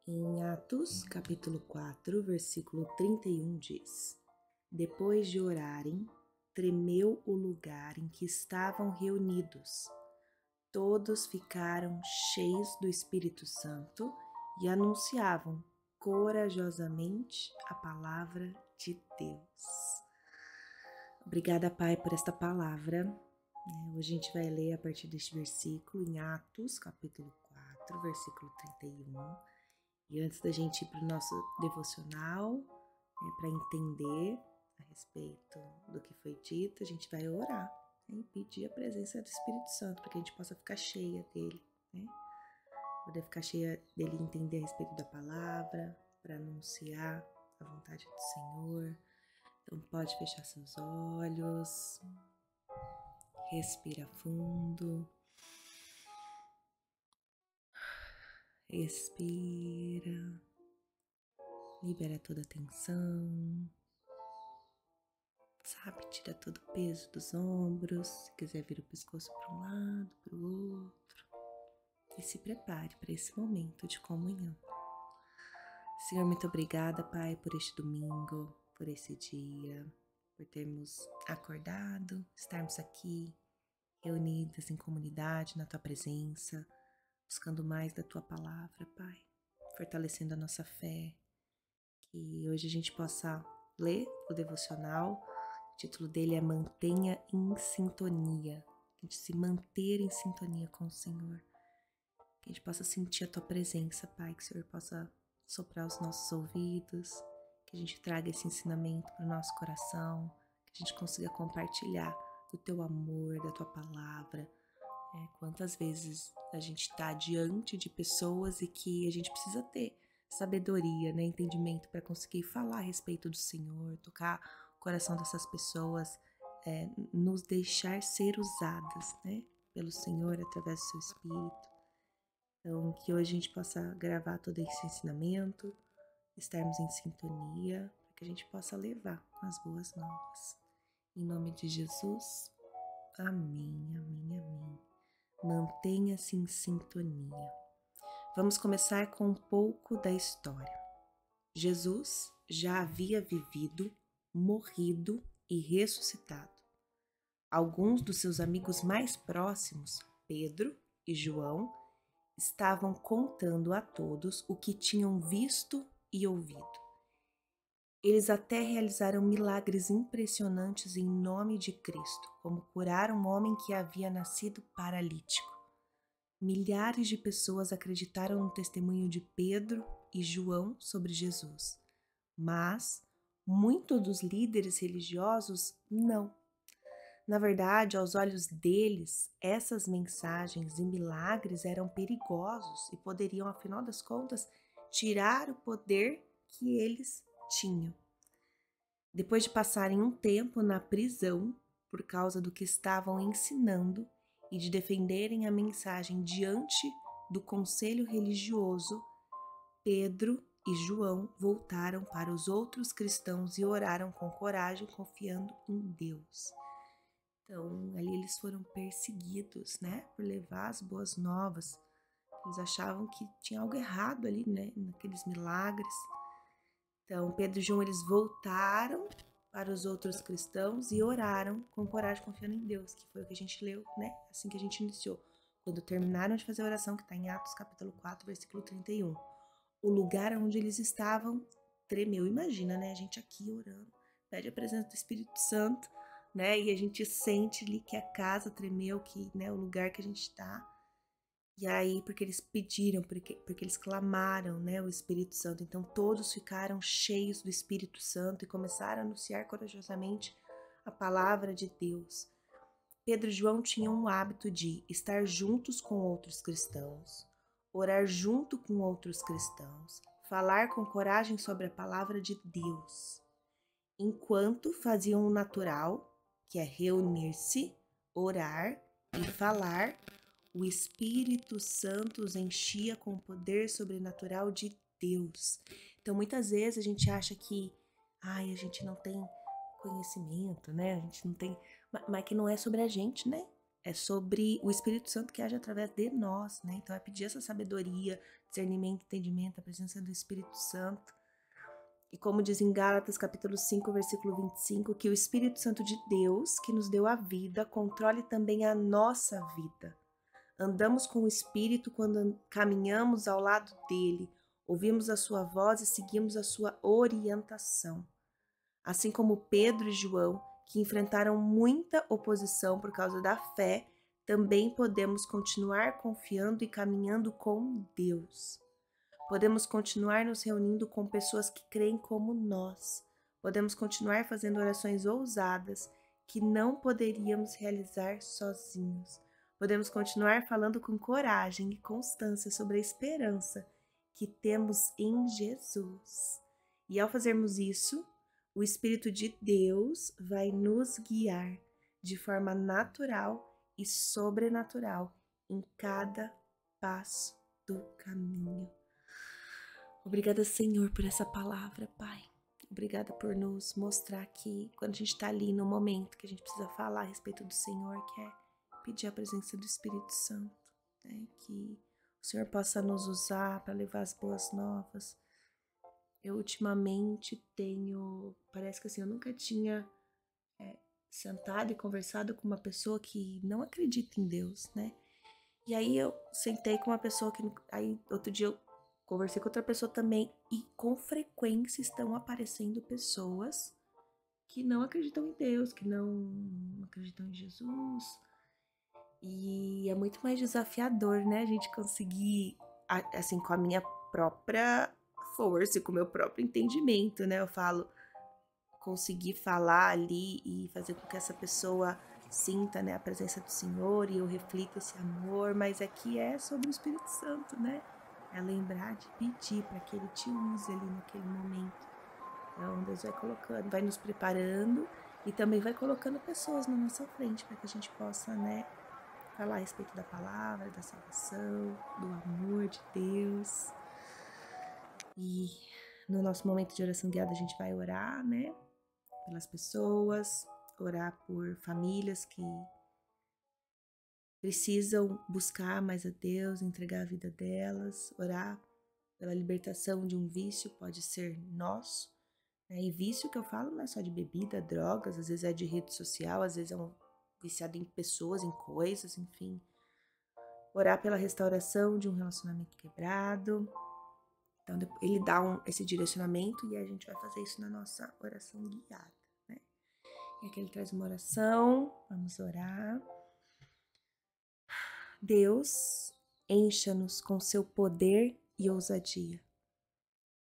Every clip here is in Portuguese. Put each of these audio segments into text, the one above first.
Em Atos, capítulo 4, versículo 31 diz: Depois de orarem, tremeu o lugar em que estavam reunidos. Todos ficaram cheios do Espírito Santo e anunciavam corajosamente a palavra de Deus. Obrigada, Pai, por esta palavra. Hoje a gente vai ler a partir deste versículo em Atos, capítulo 4, versículo 31. E antes da gente ir para o nosso devocional, para entender a respeito do que foi dito, a gente vai orar, e pedir a presença do Espírito Santo, para que a gente possa ficar cheia dele, né? Poder ficar cheia dele e entender a respeito da palavra, para anunciar a vontade do Senhor. Então pode fechar seus olhos, respira fundo, expira, libera toda a tensão. Sabe, tira todo o peso dos ombros, se quiser vir o pescoço para um lado, para o outro. E se prepare para esse momento de comunhão. Senhor, muito obrigada, Pai, por este domingo, por esse dia, por termos acordado, estarmos aqui, reunidas em comunidade, na Tua presença, buscando mais da Tua palavra, Pai, fortalecendo a nossa fé, que hoje a gente possa ler o devocional. O título dele é Mantenha em Sintonia. Que a gente se manter em sintonia com o Senhor. Que a gente possa sentir a Tua presença, Pai. Que o Senhor possa soprar os nossos ouvidos. Que a gente traga esse ensinamento para o nosso coração. Que a gente consiga compartilhar do Teu amor, da Tua palavra. Quantas vezes a gente está diante de pessoas e que a gente precisa ter sabedoria, né, entendimento para conseguir falar a respeito do Senhor, tocar o coração dessas pessoas, nos deixar ser usadas, né, pelo Senhor através do seu Espírito. Então, que hoje a gente possa gravar todo esse ensinamento, estarmos em sintonia, para que a gente possa levar as boas novas. Em nome de Jesus, amém, amém, amém. Mantenha-se em sintonia. Vamos começar com um pouco da história. Jesus já havia vivido, morrido e ressuscitado. Alguns dos seus amigos mais próximos, Pedro e João, estavam contando a todos o que tinham visto e ouvido. Eles até realizaram milagres impressionantes em nome de Cristo, como curar um homem que havia nascido paralítico. Milhares de pessoas acreditaram no testemunho de Pedro e João sobre Jesus, mas muitos dos líderes religiosos não. Na verdade, aos olhos deles, essas mensagens e milagres eram perigosos e poderiam, afinal das contas, tirar o poder que eles tinham. Depois de passarem um tempo na prisão por causa do que estavam ensinando, e de defenderem a mensagem diante do conselho religioso, Pedro e João voltaram para os outros cristãos e oraram com coragem, confiando em Deus. Então, ali eles foram perseguidos, né, por levar as boas novas. Eles achavam que tinha algo errado ali, né, naqueles milagres. Então, Pedro e João, eles voltaram para os outros cristãos e oraram com coragem, confiando em Deus, que foi o que a gente leu, né? Assim que a gente iniciou. Quando terminaram de fazer a oração, que está em Atos capítulo 4, versículo 31. O lugar onde eles estavam tremeu. Imagina, né? A gente aqui orando, pede a presença do Espírito Santo, né? E a gente sente ali que a casa tremeu, que, né, o lugar que a gente está. E aí, porque eles pediram, porque eles clamaram, né, o Espírito Santo. Então, todos ficaram cheios do Espírito Santo e começaram a anunciar corajosamente a palavra de Deus. Pedro e João tinham o hábito de estar juntos com outros cristãos, orar junto com outros cristãos, falar com coragem sobre a palavra de Deus, enquanto faziam o natural, que é reunir-se, orar e falar. O Espírito Santo os enchia com o poder sobrenatural de Deus. Então, muitas vezes a gente acha que, a gente não tem conhecimento, né? A gente não tem, mas que não é sobre a gente, né? é sobre o Espírito Santo que age através de nós, né? Então é pedir essa sabedoria, discernimento, entendimento, a presença do Espírito Santo. E como diz em Gálatas capítulo 5, versículo 25, que o Espírito Santo de Deus, que nos deu a vida, controle também a nossa vida. Andamos com o Espírito quando caminhamos ao lado dele, ouvimos a sua voz e seguimos a sua orientação. Assim como Pedro e João, que enfrentaram muita oposição por causa da fé, também podemos continuar confiando e caminhando com Deus. Podemos continuar nos reunindo com pessoas que creem como nós. Podemos continuar fazendo orações ousadas que não poderíamos realizar sozinhos. Podemos continuar falando com coragem e constância sobre a esperança que temos em Jesus. E ao fazermos isso, o Espírito de Deus vai nos guiar de forma natural e sobrenatural em cada passo do caminho. Obrigada, Senhor, por essa palavra, Pai. Obrigada por nos mostrar que quando a gente está ali no momento que a gente precisa falar a respeito do Senhor, que é pedir a presença do Espírito Santo, né? Que o Senhor possa nos usar para levar as boas novas. Eu ultimamente parece que assim, eu nunca tinha sentado e conversado com uma pessoa que não acredita em Deus, né? E aí eu sentei com uma pessoa que, aí outro dia eu conversei com outra pessoa também e com frequência estão aparecendo pessoas que não acreditam em Deus, que não acreditam em Jesus. E é muito mais desafiador, né? A gente conseguir, assim, com a minha própria força e com o meu próprio entendimento, né? Eu falo, conseguir falar ali e fazer com que essa pessoa sinta, né, a presença do Senhor e eu reflita esse amor, mas aqui é sobre o Espírito Santo, né? É lembrar de pedir para que Ele te use ali naquele momento. Então, Deus vai colocando, vai nos preparando e também vai colocando pessoas na nossa frente para que a gente possa, né, falar a respeito da palavra, da salvação, do amor de Deus. E no nosso momento de oração guiada a gente vai orar, né, pelas pessoas, orar por famílias que precisam buscar mais a Deus, entregar a vida delas, orar pela libertação de um vício, pode ser nosso, né? E vício que eu falo não é só de bebida, drogas, às vezes é de rede social, às vezes é um viciado em pessoas, em coisas, enfim. Orar pela restauração de um relacionamento quebrado. Então, ele dá esse direcionamento e a gente vai fazer isso na nossa oração guiada, né? E aqui ele traz uma oração, vamos orar. Deus, encha-nos com seu poder e ousadia.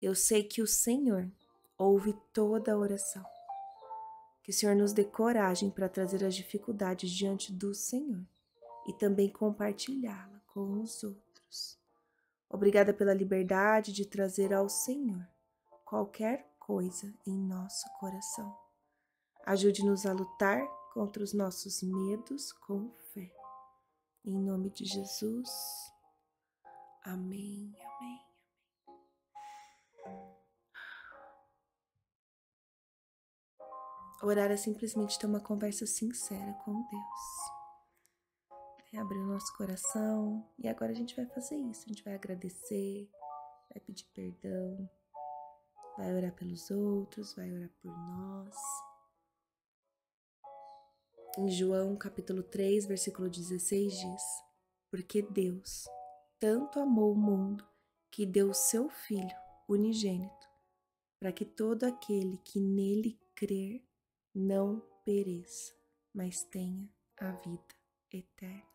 Eu sei que o Senhor ouve toda a oração. Que o Senhor nos dê coragem para trazer as dificuldades diante do Senhor e também compartilhá-la com os outros. Obrigada pela liberdade de trazer ao Senhor qualquer coisa em nosso coração. Ajude-nos a lutar contra os nossos medos com fé. Em nome de Jesus. Amém, amém. Orar é simplesmente ter uma conversa sincera com Deus. É abrir o nosso coração. E agora a gente vai fazer isso. A gente vai agradecer, vai pedir perdão, vai orar pelos outros, vai orar por nós. Em João capítulo 3, versículo 16 diz: Porque Deus tanto amou o mundo que deu o seu Filho unigênito, para que todo aquele que nele crer não pereça, mas tenha a vida eterna.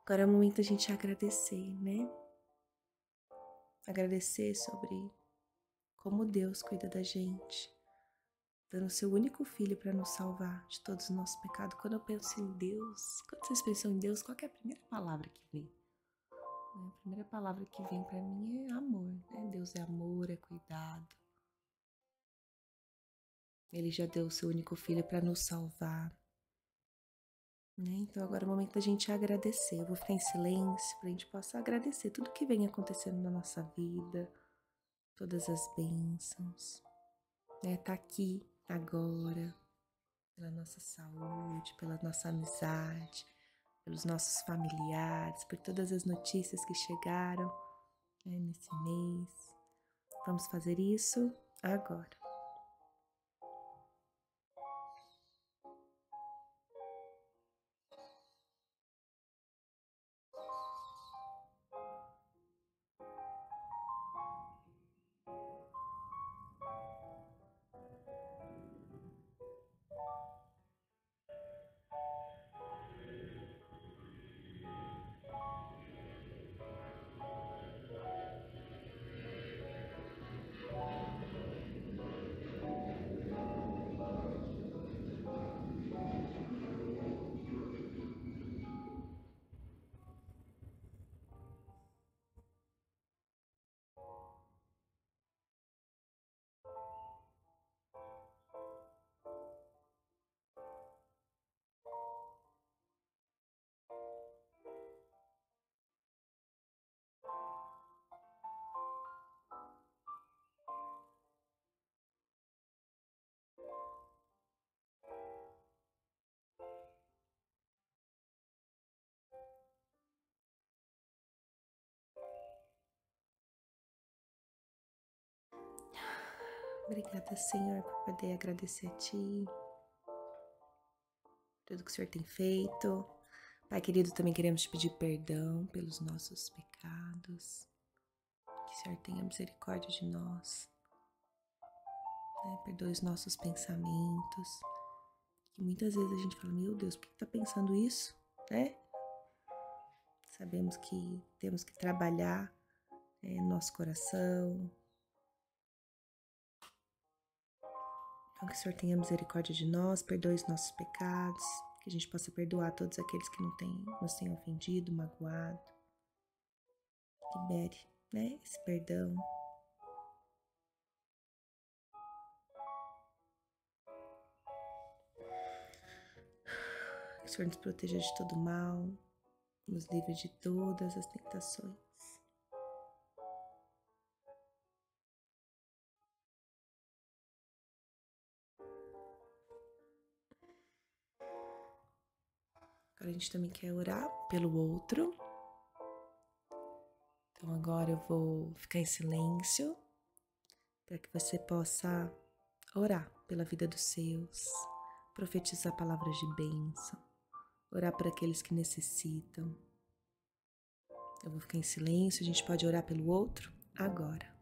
Agora é o momento da gente agradecer, né? Agradecer sobre como Deus cuida da gente, dando seu único filho para nos salvar de todos os nossos pecados. Quando eu penso em Deus, quando vocês pensam em Deus, qual que é a primeira palavra que vem? A primeira palavra que vem para mim é amor, né? Deus é amor, é cuidado. Ele já deu o seu único filho para nos salvar, né? Então agora é o momento da gente agradecer. Eu vou ficar em silêncio para a gente possa agradecer tudo que vem acontecendo na nossa vida, todas as bênçãos, né? Tá aqui agora, pela nossa saúde, pela nossa amizade, pelos nossos familiares, por todas as notícias que chegaram, né, nesse mês. Vamos fazer isso agora. Obrigada, Senhor, por poder agradecer a Ti, tudo que o Senhor tem feito. Pai querido, também queremos te pedir perdão pelos nossos pecados. Que o Senhor tenha misericórdia de nós, né? Perdoe os nossos pensamentos. Que muitas vezes a gente fala, meu Deus, por que tá pensando isso, né? Sabemos que temos que trabalhar nosso coração. Então que o Senhor tenha misericórdia de nós, perdoe os nossos pecados, que a gente possa perdoar todos aqueles que nos têm ofendido, magoado. Libere, né, esse perdão. Que o Senhor nos proteja de todo mal, nos livre de todas as tentações. Agora a gente também quer orar pelo outro. Então agora eu vou ficar em silêncio para que você possa orar pela vida dos seus, profetizar palavras de bênção, orar por aqueles que necessitam. Eu vou ficar em silêncio, a gente pode orar pelo outro agora.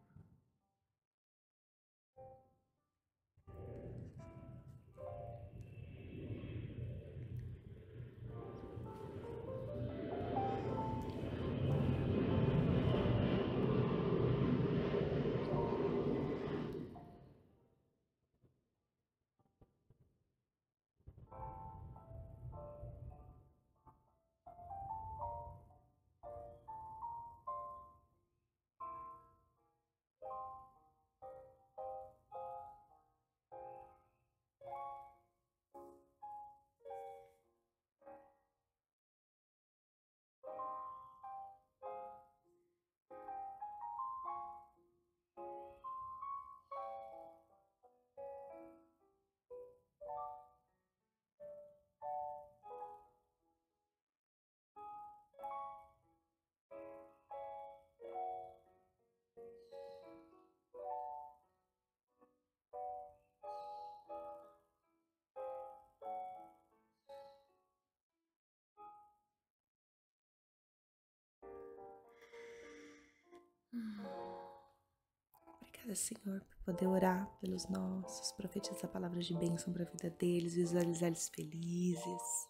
Obrigada, Senhor, por poder orar pelos nossos, profetizar palavras de bênção para a vida deles, visualizar eles felizes,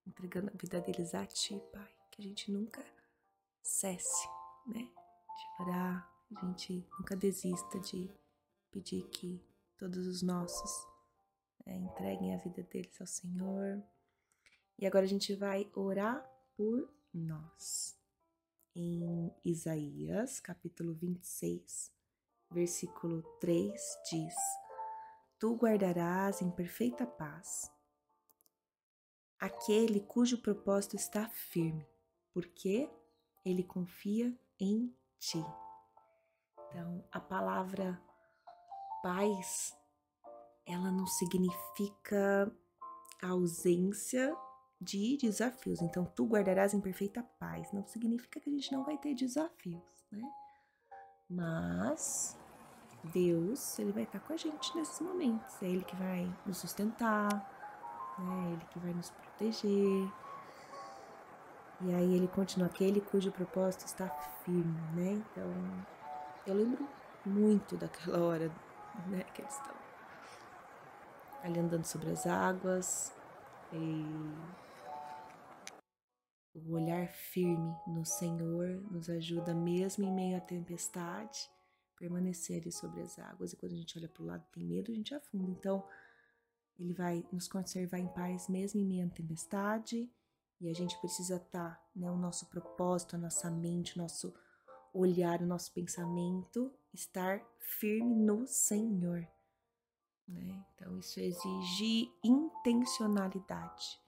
entregando a vida deles a Ti, Pai. Que a gente nunca cesse, né, de orar, a gente nunca desista de pedir que todos os nossos entreguem a vida deles ao Senhor. E agora a gente vai orar por nós. Em Isaías, capítulo 26, versículo 3 diz: Tu guardarás em perfeita paz aquele cujo propósito está firme, porque ele confia em ti. Então, a palavra paz ela não significa a ausência de desafios. Então, tu guardarás em perfeita paz. Não significa que a gente não vai ter desafios, né? Mas Deus, ele vai estar com a gente nesses momentos. É ele que vai nos sustentar, né? É ele que vai nos proteger. E aí ele continua, aquele cujo propósito está firme, né? Então, eu lembro muito daquela hora, né, que eles estão ali andando sobre as águas, e o olhar firme no Senhor nos ajuda mesmo em meio à tempestade, permanecer ali sobre as águas. E quando a gente olha para o lado tem medo, a gente afunda. Então, ele vai nos conservar em paz mesmo em meio à tempestade. E a gente precisa estar, né, o nosso propósito, a nossa mente, o nosso olhar, o nosso pensamento, estar firme no Senhor, né? Então, isso exige intencionalidade.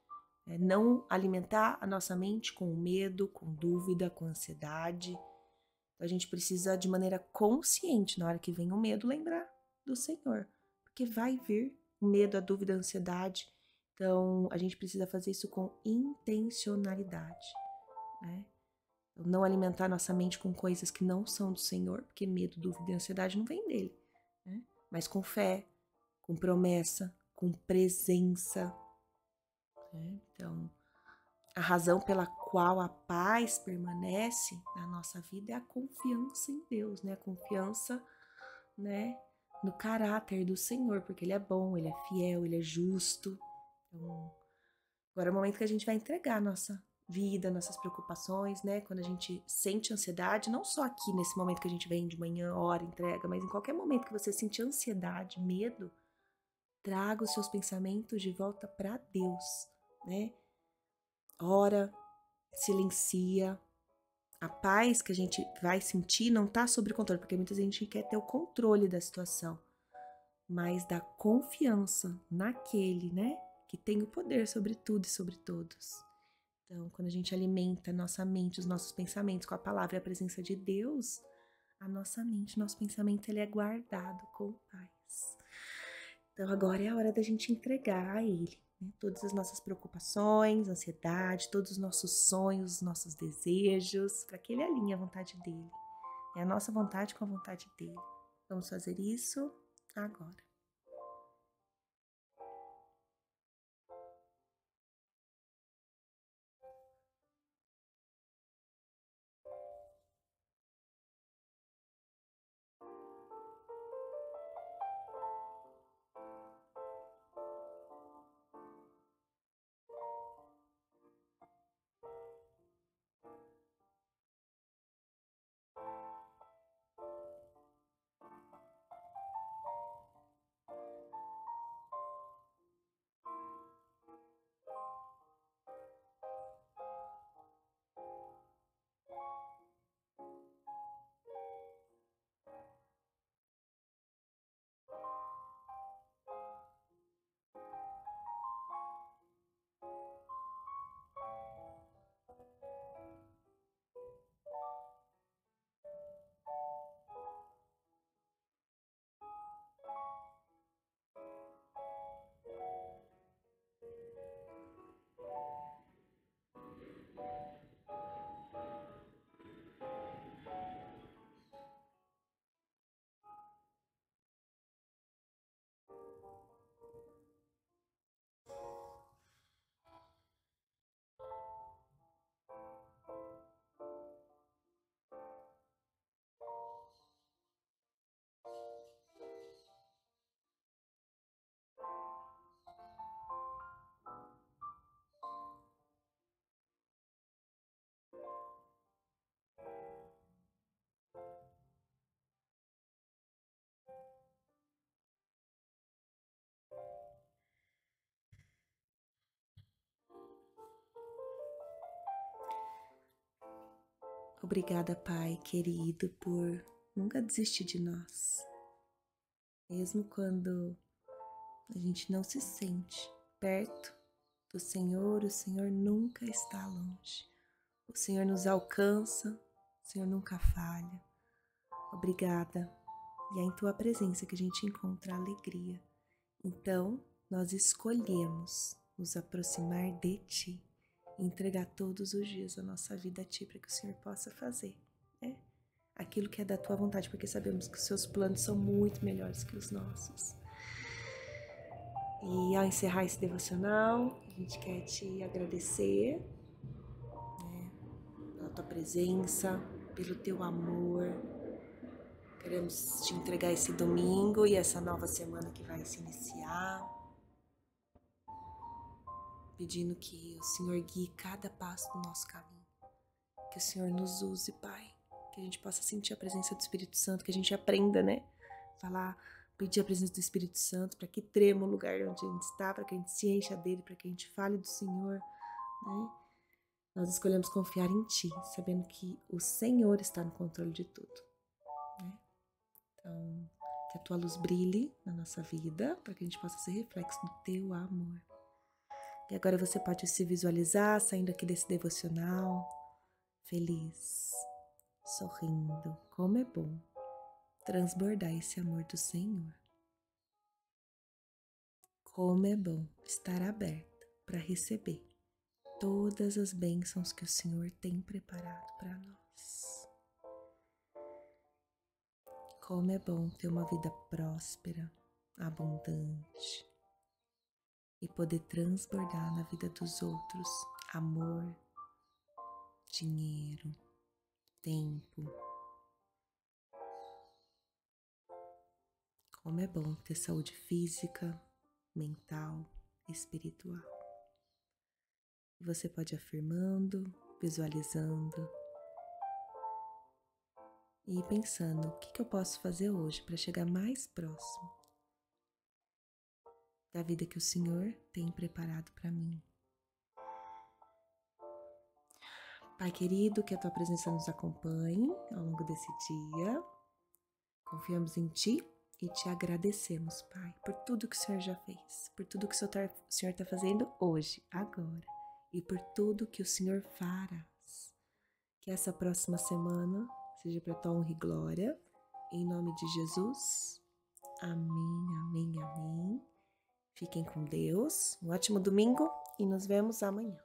Não alimentar a nossa mente com medo, com dúvida, com ansiedade. Então, a gente precisa, de maneira consciente, na hora que vem o medo, lembrar do Senhor. Porque vai vir o medo, a dúvida, a ansiedade. Então, a gente precisa fazer isso com intencionalidade, né? Não alimentar nossa mente com coisas que não são do Senhor, porque medo, dúvida e ansiedade não vem dele, né? Mas com fé, com promessa, com presença, né? Então, a razão pela qual a paz permanece na nossa vida é a confiança em Deus, né? A confiança, né, no caráter do Senhor, porque Ele é bom, Ele é fiel, Ele é justo. Então, agora é o momento que a gente vai entregar a nossa vida, nossas preocupações, né? Quando a gente sente ansiedade, não só aqui nesse momento que a gente vem de manhã, hora, entrega, mas em qualquer momento que você sentir ansiedade, medo, traga os seus pensamentos de volta para Deus, né? Ora, silencia. A paz que a gente vai sentir não está sob controle, porque muita gente quer ter o controle da situação, mas da confiança naquele, né, que tem o poder sobre tudo e sobre todos. Então, quando a gente alimenta a nossa mente, os nossos pensamentos com a palavra e a presença de Deus, a nossa mente, nosso pensamento, ele é guardado com paz. Então, agora é a hora da gente entregar a Ele, né, todas as nossas preocupações, ansiedade, todos os nossos sonhos, os nossos desejos, para que Ele alinhe a vontade dEle. É a nossa vontade com a vontade dEle. Vamos fazer isso agora. Obrigada, Pai querido, por nunca desistir de nós. Mesmo quando a gente não se sente perto do Senhor, o Senhor nunca está longe. O Senhor nos alcança, o Senhor nunca falha. Obrigada. E é em Tua presença que a gente encontra alegria. Então, nós escolhemos nos aproximar de Ti, entregar todos os dias a nossa vida a Ti, para que o Senhor possa fazer, né? Aquilo que é da Tua vontade, porque sabemos que os Seus planos são muito melhores que os nossos. E ao encerrar esse devocional, a gente quer Te agradecer, né, pela Tua presença, pelo Teu amor. Queremos Te entregar esse domingo e essa nova semana que vai se iniciar, pedindo que o Senhor guie cada passo do nosso caminho, que o Senhor nos use, Pai, que a gente possa sentir a presença do Espírito Santo, que a gente aprenda, né, pedir a presença do Espírito Santo, para que trema o lugar onde a gente está, para que a gente se encha dele, para que a gente fale do Senhor, né? Nós escolhemos confiar em Ti, sabendo que o Senhor está no controle de tudo, né? Então, que a Tua luz brilhe na nossa vida, para que a gente possa ser reflexo do Teu amor. E agora você pode se visualizar saindo aqui desse devocional, feliz, sorrindo. Como é bom transbordar esse amor do Senhor. Como é bom estar aberta para receber todas as bênçãos que o Senhor tem preparado para nós. Como é bom ter uma vida próspera, abundante e poder transbordar na vida dos outros amor, dinheiro, tempo. Como é bom ter saúde física, mental e espiritual. E você pode ir afirmando, visualizando e ir pensando o que eu posso fazer hoje para chegar mais próximo da vida que o Senhor tem preparado para mim. Pai querido, que a Tua presença nos acompanhe ao longo desse dia. Confiamos em Ti e Te agradecemos, Pai, por tudo que o Senhor já fez, por tudo que o Senhor está fazendo hoje, agora, e por tudo que o Senhor farás. Que essa próxima semana seja para Tua honra e glória, em nome de Jesus. Amém, amém, amém. Fiquem com Deus, um ótimo domingo e nos vemos amanhã.